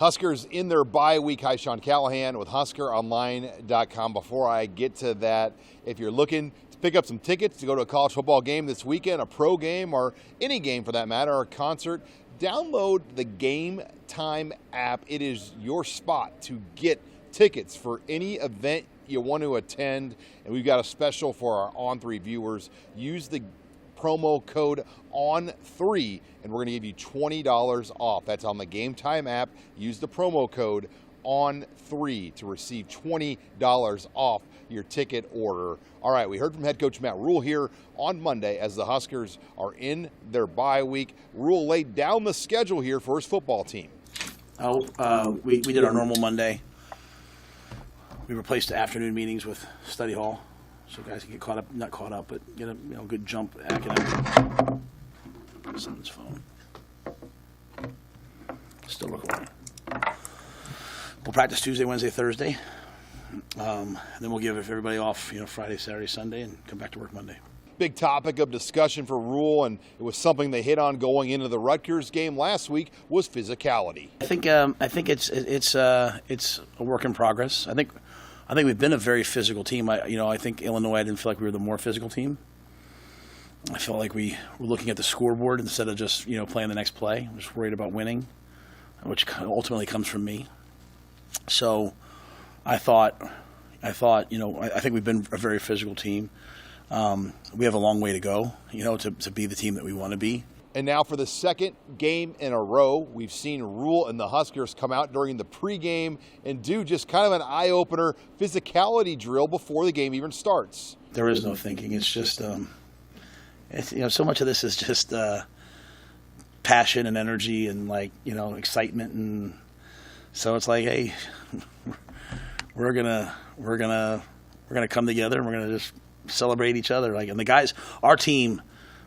Huskers in their bye week. Hi, Sean Callahan with HuskerOnline.com. Before I get to that, if you're looking to pick up some tickets to go to a college football game this weekend, a pro game, or any game for that matter, or a concert, download the Game Time app. It is your spot to get tickets for any event you want to attend. And we've got a special for our On3 viewers. Use the promo code ON3 and we're going to give you $20 off. That's on the Game Time app. Use the promo code ON3 to receive $20 off your ticket order. All right, we heard from head coach Matt Rhule here on Monday as the Huskers are in their bye week. Rhule laid down the schedule here for his football team. We did our normal Monday. We replaced the afternoon meetings with study hall, so guys can get caught up, not caught up, but get a good jump academic. Someone's phone. Still recording. We'll practice Tuesday, Wednesday, Thursday. Then we'll give everybody off, Friday, Saturday, Sunday, and come back to work Monday. Big topic of discussion for Rhule, and it was something they hit on going into the Rutgers game last week, was physicality. I think it's a work in progress. I think we've been a very physical team. I think Illinois, I didn't feel like we were the more physical team. I felt like we were looking at the scoreboard instead of just playing the next play. I was worried about winning, which ultimately comes from me. So I think we've been a very physical team. We have a long way to go, to be the team that we want to be. And now for the second game in a row, we've seen Rhule and the Huskers come out during the pregame and do just kind of an eye-opener physicality drill before the game even starts. There is no thinking. It's just, so much of this is just passion and energy and excitement, and so it's like, hey, we're gonna come together and we're gonna just celebrate each other. And the guys, our team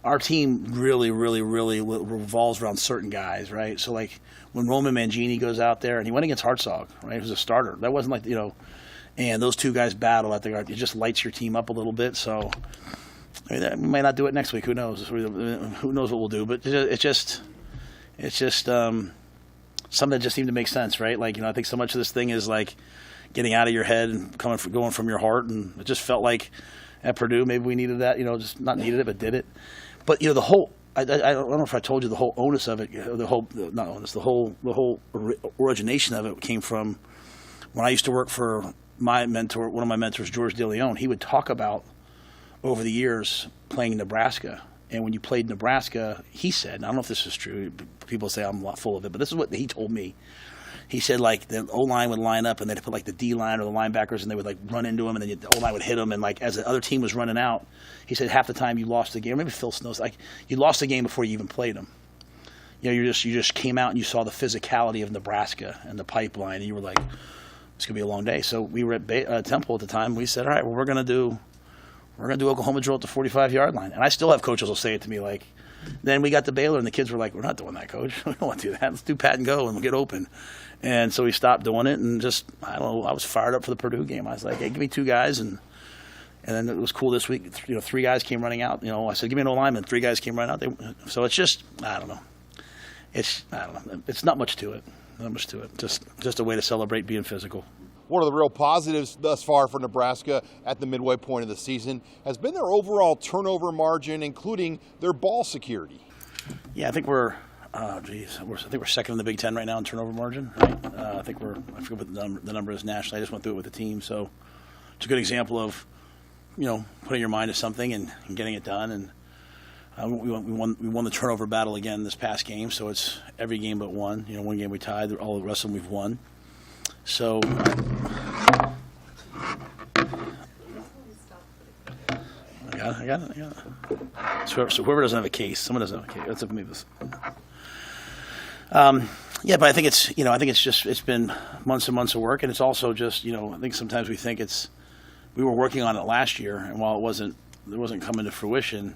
really revolves around certain guys, right? So when Roman Mangini goes out there, and he went against Hartzog, right? He was a starter. That wasn't and those two guys battle out there. It just lights your team up a little bit. So we might not do it next week. Who knows? Who knows what we'll do? But it's just something that just seemed to make sense, right? I think so much of this thing is getting out of your head and going from your heart, and it just felt like at Purdue maybe we needed that, just not needed it but did it. But the whole I don't know if I told you the whole onus of it, the whole origination of it came from when I used to work for my mentor, one of my mentors, George DeLeon. He would talk about over the years playing Nebraska. And when you played Nebraska, he said, and I don't know if this is true, people say I'm a lot full of it, but this is what he told me. He said the O-line would line up and they'd put the D-line or the linebackers and they would run into them and then the O-line would hit them. And as the other team was running out, he said half the time you lost the game. Maybe Phil Snow's you lost the game before you even played them. You just came out and you saw the physicality of Nebraska and the pipeline, and you were like, it's gonna be a long day. So we were at Temple at the time. We said, all right, well we're gonna do Oklahoma drill at the 45-yard line. And I still have coaches will say it to me then we got to Baylor and the kids were like, we're not doing that, coach. We don't want to do that. Let's do pat and go and we'll get open. And so we stopped doing it and I was fired up for the Purdue game. I was like, hey, give me two guys. And then it was cool this week. Three guys came running out. I said, give me an O-lineman. Three guys came running out. So it's just, I don't know. It's not much to it. Not much to it. Just a way to celebrate being physical. One of the real positives thus far for Nebraska at the midway point of the season has been their overall turnover margin, including their ball security. Yeah, I think we're second in the Big Ten right now in turnover margin. Right? I forget what the number is nationally. I just went through it with the team, so it's a good example of putting your mind to something and getting it done. And we won the turnover battle again this past game, so it's every game but one. One game we tied, all the rest of them we've won. So I got it. So whoever doesn't have a case, someone doesn't have a case. That's up to me. Yeah, but I think it's been months and months of work, and it's also just I think sometimes we think we were working on it last year, and while it wasn't coming to fruition,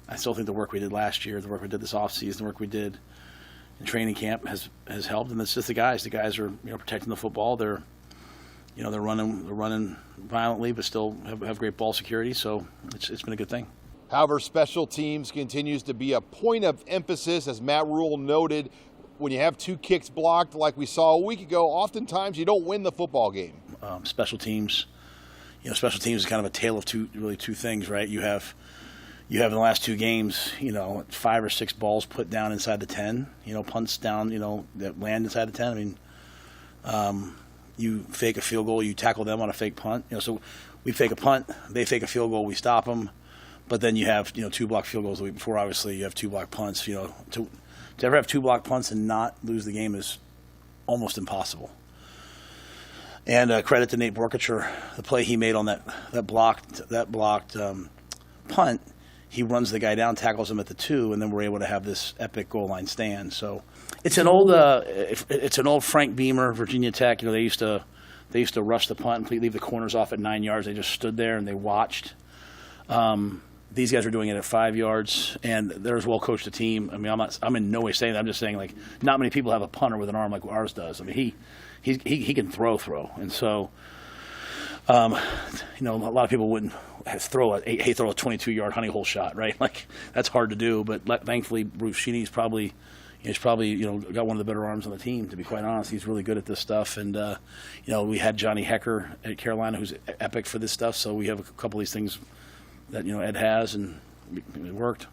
I still think the work we did last year, the work we did this offseason, the work we did in training camp has helped, and it's just the guys. The guys are protecting the football. They're running violently, but still have great ball security. So it's been a good thing. However, special teams continues to be a point of emphasis, as Matt Rhule noted when you have 2 kicks blocked like we saw a week ago, oftentimes you don't win the football game. Special teams, special teams is kind of a tale of two things, right? You have in the last 2 games, 5 or 6 balls put down inside the 10, punts down, that land inside the 10. I mean, you fake a field goal, you tackle them on a fake punt. So we fake a punt, they fake a field goal, we stop them. But then you have, 2 blocked field goals the week before. Obviously, you have 2 blocked punts. To ever have 2 blocked punts and not lose the game is almost impossible. And credit to Nate Borkacher, the play he made on that blocked punt. He runs the guy down, tackles him at the 2, and then we're able to have this epic goal line stand. So it's an old Frank Beamer, Virginia Tech. They used to rush the punt and leave the corners off at 9 yards. They just stood there and they watched. These guys are doing it at 5 yards, and they're as well coached a team. I mean, I'm in no way saying that. I'm just saying, like, not many people have a punter with an arm like ours does. I mean, he can throw, and so a lot of people wouldn't throw a 22-yard honey hole shot, right? Like, that's hard to do. But thankfully, Bruce Sheeney's probably got one of the better arms on the team. To be quite honest, he's really good at this stuff. And we had Johnny Hecker at Carolina, who's epic for this stuff. So we have a couple of these things that Ed has, and it worked.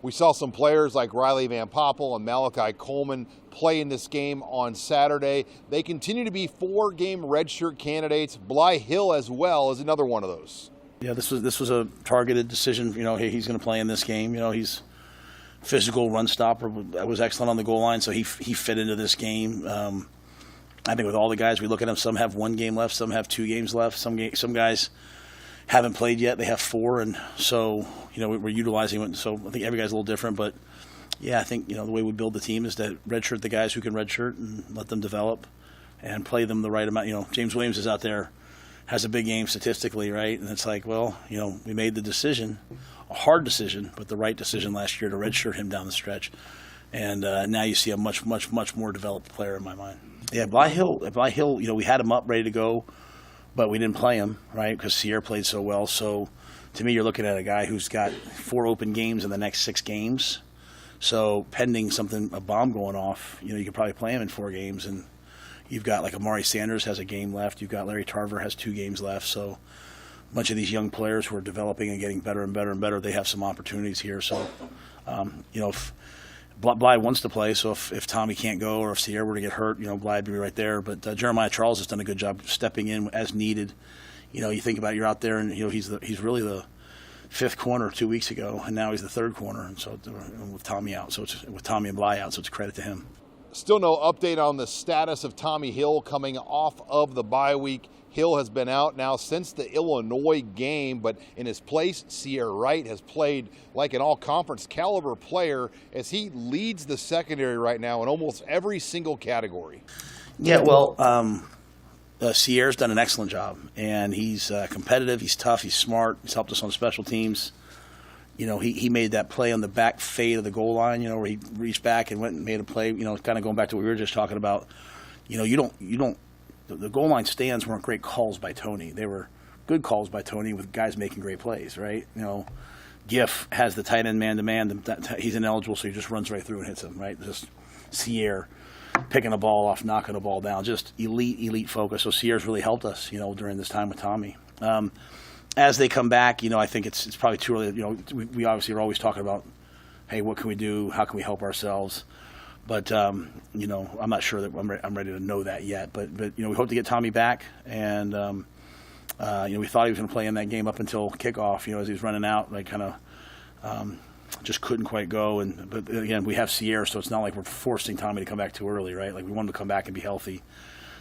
We saw some players like Riley Van Poppel and Malachi Coleman play in this game on Saturday. They continue to be 4-game redshirt candidates. Bly Hill as well is another one of those. Yeah, this was a targeted decision. He's going to play in this game. He's physical run stopper. Was excellent on the goal line, so he fit into this game. I think with all the guys, we look at them. Some have 1 game left. Some have 2 games left. Some guys haven't played yet. They have 4, and so we're utilizing it. So I think every guy's a little different, but yeah, I think the way we build the team is to redshirt the guys who can redshirt and let them develop and play them the right amount. James Williams is out there, has a big game statistically, right? And it's like, well, we made the decision, a hard decision, but the right decision last year to redshirt him down the stretch, and now you see a much more developed player in my mind. Yeah, Bly Hill, we had him up ready to go, but we didn't play him, right, because Sierre played so well. So to me, you're looking at a guy who's got 4 open games in the next 6 games. So pending a bomb going off, you could probably play him in 4 games. And you've got like Amari Sanders has a game left. You've got Larry Tarver has 2 games left. So a bunch of these young players who are developing and getting better and better and better, they have some opportunities here. So, if Bly wants to play, so if Tommy can't go or if Sierre were to get hurt, Bly would be right there. But Jeremiah Charles has done a good job stepping in as needed. You think about it, you're out there, and he's really the 5th corner 2 weeks ago, and now he's the 3rd corner, and so with Tommy out, so it's with Tommy and Bly out, so it's a credit to him. Still no update on the status of Tommy Hill coming off of the bye week. Hill has been out now since the Illinois game, but in his place, Sierre Wright has played like an all-conference caliber player as he leads the secondary right now in almost every single category. Yeah, well, Sierre's done an excellent job, and he's competitive, he's tough, he's smart, he's helped us on special teams. He made that play on the back fade of the goal line, where he reached back and went and made a play, kind of going back to what we were just talking about. The goal line stands weren't great calls by Tony. They were good calls by Tony with guys making great plays, right? Giff has the tight end man-to-man. He's ineligible, so he just runs right through and hits him, right? Just Sierre picking the ball off, knocking the ball down, just elite focus. So Sierre's really helped us, during this time with Tommy. As they come back, I think it's probably too early. We obviously are always talking about, hey, what can we do? How can we help ourselves? But I'm not sure that I'm ready to know that yet. But we hope to get Tommy back, and we thought he was going to play in that game up until kickoff. As he was running out, like kind of just couldn't quite go. But again, we have Sierre, so it's not like we're forcing Tommy to come back too early, right? Like we want him to come back and be healthy.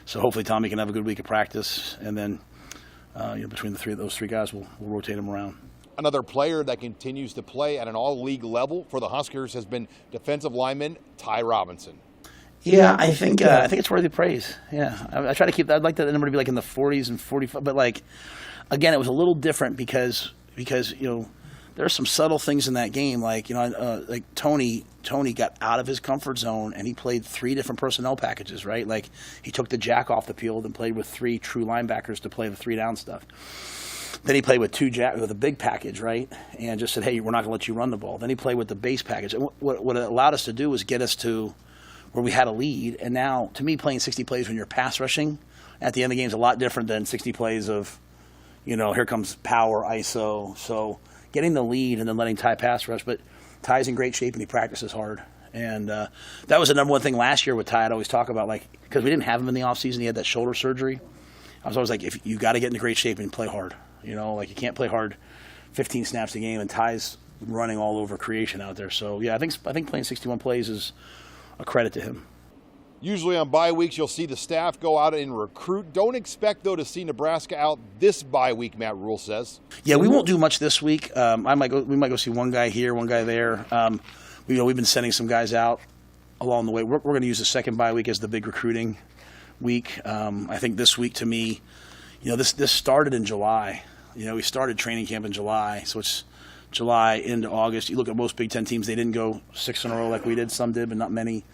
So hopefully Tommy can have a good week of practice, and then between those three guys, we'll rotate him around. Another player that continues to play at an all-league level for the Huskers has been defensive lineman Ty Robinson. Yeah, I think it's worthy of praise. Yeah, I try to keep that. I'd like that number to be like in the 40s and 45. But again, it was a little different because there are some subtle things in that game. Like Tony got out of his comfort zone and he played 3 different personnel packages. Right, like he took the jack off the field and played with 3 true linebackers to play the 3-down stuff. Then he played with with a big package, right, and just said, hey, we're not going to let you run the ball. Then he played with the base package. And what it allowed us to do was get us to where we had a lead. And now, to me, playing 60 plays when you're pass rushing at the end of the game is a lot different than 60 plays of, here comes power, ISO. So getting the lead and then letting Ty pass rush. But Ty's in great shape and he practices hard. And that was the number one thing last year with Ty. I'd always talk about, because we didn't have him in the offseason. He had that shoulder surgery. I was always like, if you got to get into great shape and play hard. You can't play hard 15 snaps a game, and Ty's running all over creation out there. So, yeah, I think playing 61 plays is a credit to him. Usually on bye weeks, you'll see the staff go out and recruit. Don't expect, though, to see Nebraska out this bye week, Matt Rule says. Yeah, we won't do much this week. We might go see one guy here, one guy there. We've been sending some guys out along the way. We're going to use the second bye week as the big recruiting week. I think this week, to me, this started in July. We started training camp in July, so it's July into August. You look at most Big Ten teams, they didn't go 6 in a row like we did. Some did, but not many.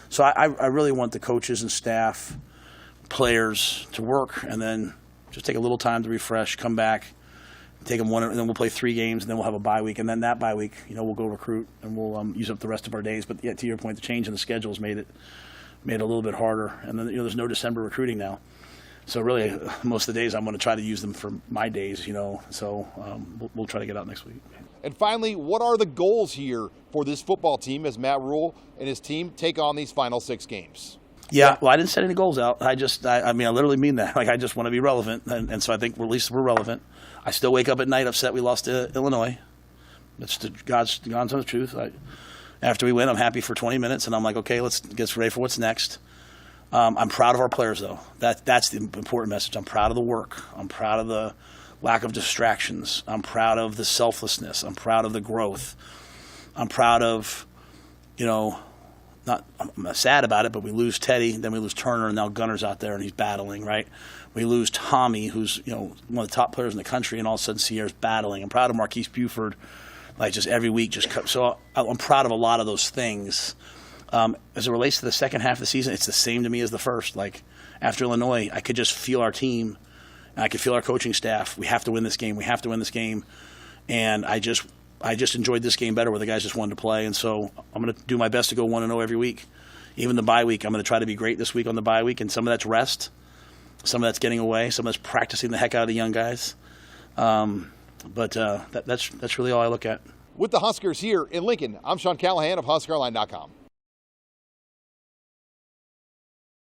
So I really want the coaches and staff, players to work and then just take a little time to refresh, come back, take them one, and then we'll play 3 games, and then we'll have a bye week. And then that bye week, we'll go recruit and we'll use up the rest of our days. But yeah, to your point, the change in the schedules made it a little bit harder. And then there's no December recruiting now. So really, most of the days I'm going to try to use them for my days, So we'll try to get out next week. And finally, what are the goals here for this football team as Matt Rule and his team take on these final 6 games? Yeah, well, I didn't set any goals out. I literally mean that. I just want to be relevant, and so I think at least we're relevant. I still wake up at night upset we lost to Illinois. That's God's honest truth. After we win, I'm happy for 20 minutes, and I'm like, okay, let's get ready for what's next. I'm proud of our players, though. That's the important message. I'm proud of the work. I'm proud of the lack of distractions. I'm proud of the selflessness. I'm proud of the growth. I'm proud of, I'm sad about it, but we lose Teddy, then we lose Turner, and now Gunner's out there and he's battling, right? We lose Tommy, who's, one of the top players in the country, and all of a sudden Sierre's battling. I'm proud of Marquise Buford, just every week. So I'm proud of a lot of those things. As it relates to the second half of the season, it's the same to me as the first. After Illinois, I could just feel our team, and I could feel our coaching staff. We have to win this game. We have to win this game. And I just enjoyed this game better where the guys just wanted to play. And so I'm going to do my best to go 1-0 every week. Even the bye week, I'm going to try to be great this week on the bye week. And some of that's rest. Some of that's getting away. Some of that's practicing the heck out of the young guys. But that's really all I look at. With the Huskers here in Lincoln, I'm Sean Callahan of HuskerOnline.com.